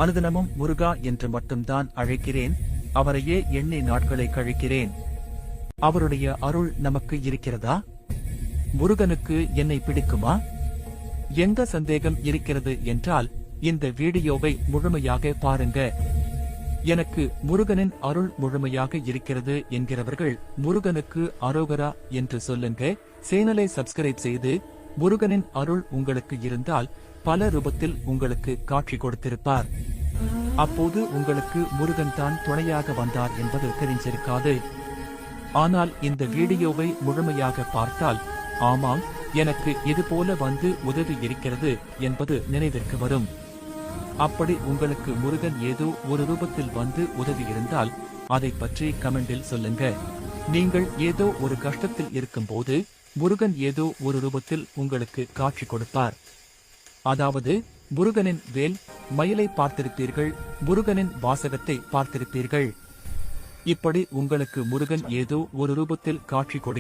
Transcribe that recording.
அனுதினமும் முருகா என்று மட்டும்தான் அழைக்கிறேன், அவரையே எண்ணி நாட்களை கழிக்கிறேன். அவருடைய அருள் நமக்கு இருக்கிறதா? முருகனுக்கு என்னை பிடிக்குமா? எங்க சந்தேகம் இருக்கிறது என்றால் இந்த வீடியோவை முழுமையாக பாருங்க. எனக்கு முருகனின் அருள் முழுமையாக இருக்கிறது என்கிறவர்கள் முருகனுக்கு அரோகரா என்று சொல்லுங்க. சேனலை சப்ஸ்கிரைப் செய்து, முருகனின் அருள் உங்களுக்கு இருந்தால் பல ரூபத்தில் உங்களுக்கு காட்சி கொடுத்திருப்பார். அப்போது உங்களுக்கு முருகன் தான் துணையாக வந்தார் என்பது தெரிஞ்சிருக்காது. ஆனால் இந்த வீடியோவை முழுமையாக பார்த்தால், ஆமாம், எனக்கு இது போல வந்து உதவி இருக்கிறது என்பது நினைவிற்கு வரும். அப்படி உங்களுக்கு முருகன் ஏதோ ஒரு ரூபத்தில் வந்து உதவி இருந்தால் அதை பற்றி கமெண்டில் சொல்லுங்க. நீங்கள் ஏதோ ஒரு கஷ்டத்தில் இருக்கும்போது முருகன் ஏதோ ஒரு ரூபத்தில் உங்களுக்கு காட்சி கொடுப்பார். அதாவது முருகனின் வேல், மயிலை பார்த்திருப்பீர்கள், முருகனின் வாசகத்தை பார்த்திருப்பீர்கள். இப்படி உங்களுக்கு முருகன் ஏதோ ஒரு ரூபத்தில் காட்சி